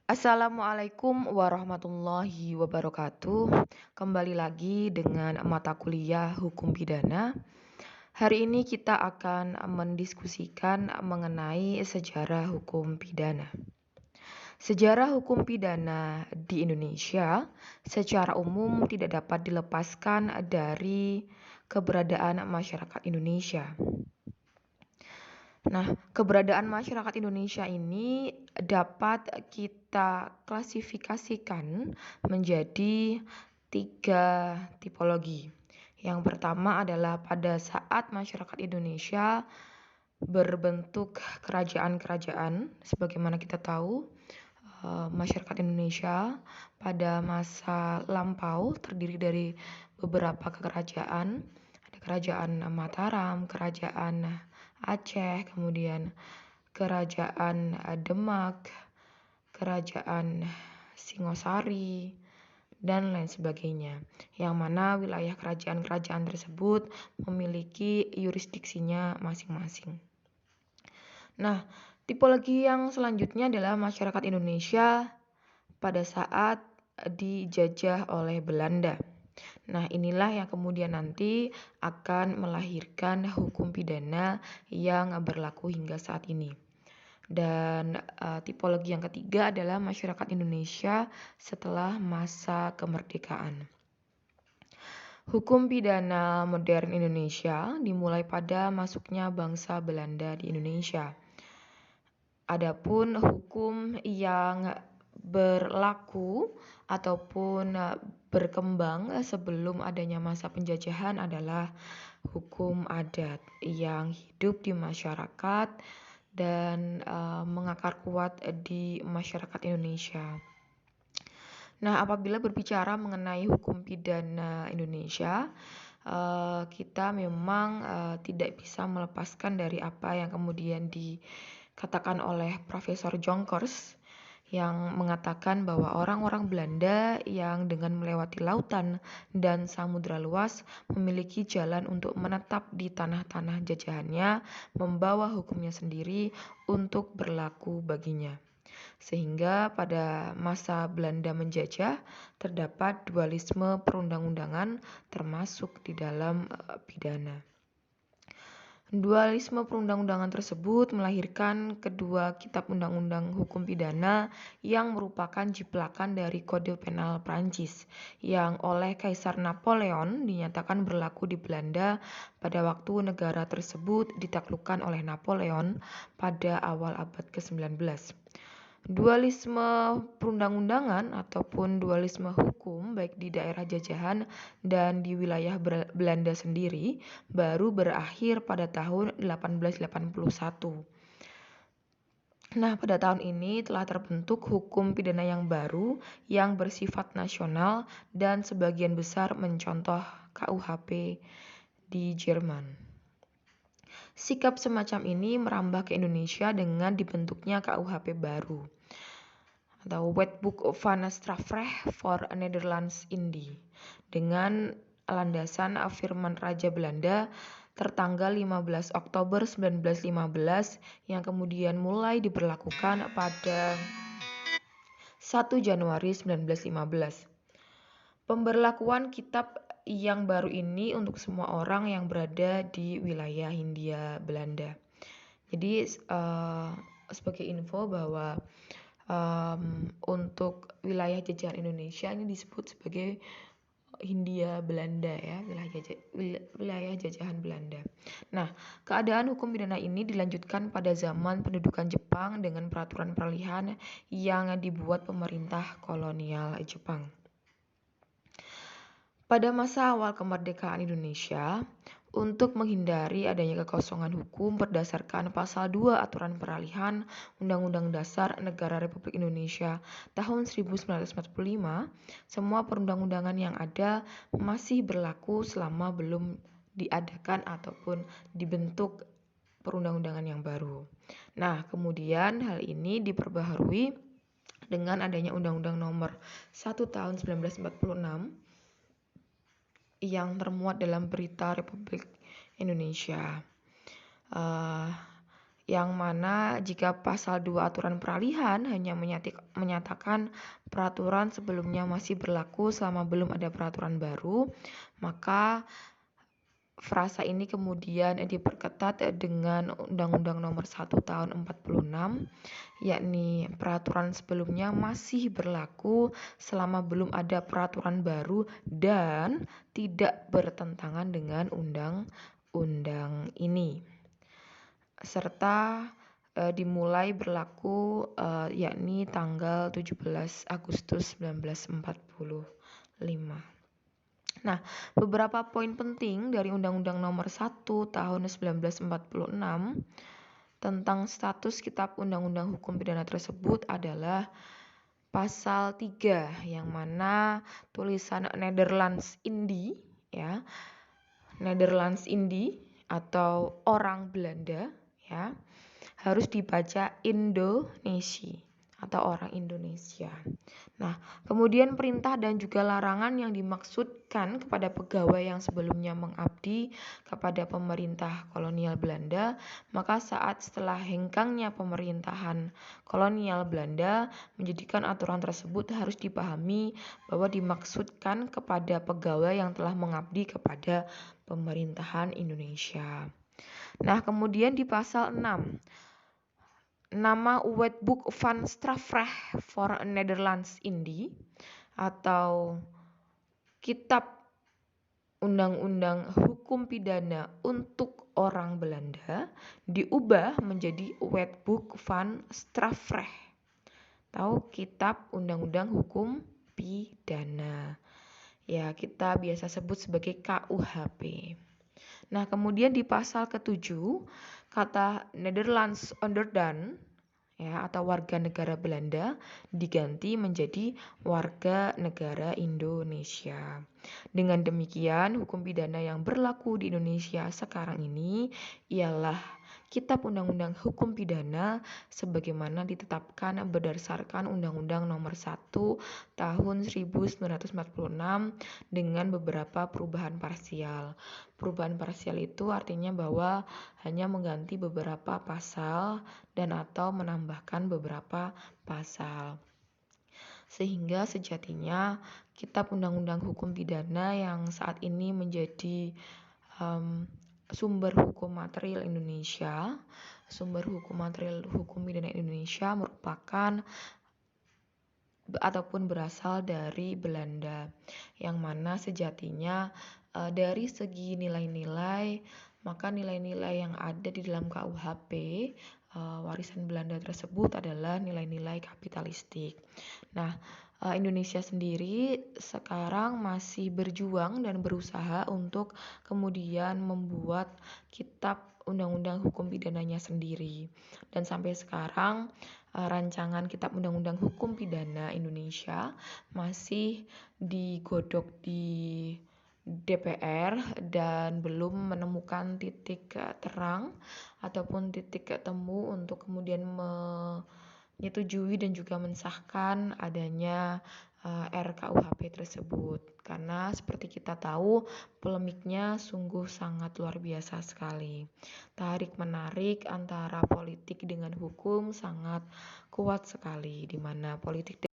Assalamualaikum warahmatullahi wabarakatuh. Kembali lagi dengan mata kuliah Hukum Pidana. Hari ini kita akan mendiskusikan mengenai sejarah hukum pidana. Sejarah hukum pidana di Indonesia secara umum tidak dapat dilepaskan dari keberadaan masyarakat Indonesia. Nah, keberadaan masyarakat Indonesia ini dapat kita klasifikasikan menjadi 3 tipologi. Yang pertama adalah pada saat masyarakat Indonesia berbentuk kerajaan-kerajaan. Sebagaimana kita tahu, masyarakat Indonesia pada masa lampau terdiri dari beberapa kerajaan. Ada kerajaan Mataram, kerajaan Aceh, kemudian kerajaan Demak, kerajaan Singosari, dan lain sebagainya. Yang mana wilayah kerajaan-kerajaan tersebut memiliki yurisdiksinya masing-masing. Nah, tipologi yang selanjutnya adalah masyarakat Indonesia pada saat dijajah oleh Belanda. Nah, inilah yang kemudian nanti akan melahirkan hukum pidana yang berlaku hingga saat ini. Dan tipologi yang ketiga adalah masyarakat Indonesia setelah masa kemerdekaan. Hukum pidana modern Indonesia dimulai pada masuknya bangsa Belanda di Indonesia. Adapun hukum yang berlaku ataupun berkembang sebelum adanya masa penjajahan adalah hukum adat yang hidup di masyarakat dan mengakar kuat di masyarakat Indonesia. Nah, apabila berbicara mengenai hukum pidana Indonesia, kita memang tidak bisa melepaskan dari apa yang kemudian dikatakan oleh Profesor Jonkers yang mengatakan bahwa orang-orang Belanda yang dengan melewati lautan dan samudra luas memiliki jalan untuk menetap di tanah-tanah jajahannya, membawa hukumnya sendiri untuk berlaku baginya. Sehingga pada masa Belanda menjajah terdapat dualisme perundang-undangan termasuk di dalam pidana. Dualisme perundang-undangan tersebut melahirkan kedua kitab undang-undang hukum pidana yang merupakan jiplakan dari Kode Penal Prancis yang oleh Kaisar Napoleon dinyatakan berlaku di Belanda pada waktu negara tersebut ditaklukkan oleh Napoleon pada awal abad ke-19. Dualisme perundang-undangan ataupun dualisme hukum baik di daerah jajahan dan di wilayah Belanda sendiri baru berakhir pada tahun 1881. Nah, pada tahun ini telah terbentuk hukum pidana yang baru yang bersifat nasional dan sebagian besar mencontoh KUHP di Jerman. Sikap semacam ini merambah ke Indonesia dengan dibentuknya KUHP baru atau Wetboek van Strafrecht for Nederlands Indie dengan landasan firman Raja Belanda tertanggal 15 Oktober 1915 yang kemudian mulai diberlakukan pada 1 Januari 1915. Pemberlakuan kitab yang baru ini untuk semua orang yang berada di wilayah Hindia Belanda. Jadi sebagai info bahwa untuk wilayah jajahan Indonesia ini disebut sebagai Hindia Belanda ya, wilayah jajahan Belanda. Nah, keadaan hukum pidana ini dilanjutkan pada zaman pendudukan Jepang dengan peraturan peralihan yang dibuat pemerintah kolonial Jepang. Pada masa awal kemerdekaan Indonesia, untuk menghindari adanya kekosongan hukum berdasarkan pasal 2 Aturan Peralihan Undang-Undang Dasar Negara Republik Indonesia tahun 1945, semua perundang-undangan yang ada masih berlaku selama belum diadakan ataupun dibentuk perundang-undangan yang baru. Nah, kemudian hal ini diperbaharui dengan adanya Undang-Undang Nomor 1 Tahun 1946 yang termuat dalam Berita Republik Indonesia. yang mana jika pasal 2 aturan peralihan hanya menyatakan peraturan sebelumnya masih berlaku selama belum ada peraturan baru, maka frasa ini kemudian diperketat dengan Undang-Undang Nomor 1 Tahun 46, yakni peraturan sebelumnya masih berlaku selama belum ada peraturan baru dan tidak bertentangan dengan undang-undang ini, serta dimulai berlaku yakni tanggal 17 Agustus 1945. Nah, beberapa poin penting dari Undang-Undang Nomor 1 Tahun 1946 tentang status Kitab Undang-Undang Hukum Pidana tersebut adalah pasal 3, yang mana tulisan Nederlands Indi, ya, Nederlands Indi atau orang Belanda, ya, harus dibaca Indonesia atau orang Indonesia. Nah, kemudian perintah dan juga larangan yang dimaksudkan kepada pegawai yang sebelumnya mengabdi kepada pemerintah kolonial Belanda, maka saat setelah hengkangnya pemerintahan kolonial Belanda menjadikan aturan tersebut harus dipahami bahwa dimaksudkan kepada pegawai yang telah mengabdi kepada pemerintahan Indonesia. Nah, kemudian di pasal 6, nama Wetboek van Strafrecht voor Nederlands Indi atau Kitab Undang-Undang Hukum Pidana untuk orang Belanda diubah menjadi Wetboek van Strafrecht atau Kitab Undang-Undang Hukum Pidana. Ya, kita biasa sebut sebagai KUHP. Nah, kemudian di pasal ke-7, kata Nederlands Onderdaan, ya, atau warga negara Belanda diganti menjadi warga negara Indonesia. Dengan demikian, hukum pidana yang berlaku di Indonesia sekarang ini ialah Kitab Undang-Undang Hukum Pidana sebagaimana ditetapkan berdasarkan Undang-Undang Nomor 1 Tahun 1946 dengan beberapa perubahan parsial. Perubahan parsial itu artinya bahwa hanya mengganti beberapa pasal dan atau menambahkan beberapa pasal. Sehingga sejatinya Kitab Undang-Undang Hukum Pidana yang saat ini menjadi sumber hukum material Indonesia, sumber hukum material hukum pidana Indonesia merupakan ataupun berasal dari Belanda, yang mana sejatinya dari segi nilai-nilai, maka nilai-nilai yang ada di dalam KUHP warisan Belanda tersebut adalah nilai-nilai kapitalistik. Nah, Indonesia sendiri sekarang masih berjuang dan berusaha untuk kemudian membuat kitab undang-undang hukum pidananya sendiri. Dan sampai sekarang rancangan kitab undang-undang hukum pidana Indonesia masih digodok di DPR dan belum menemukan titik terang ataupun titik temu untuk kemudian menyetujui dan juga mensahkan adanya RKUHP tersebut, karena seperti kita tahu polemiknya sungguh sangat luar biasa sekali. Tarik menarik antara politik dengan hukum sangat kuat sekali, di mana politik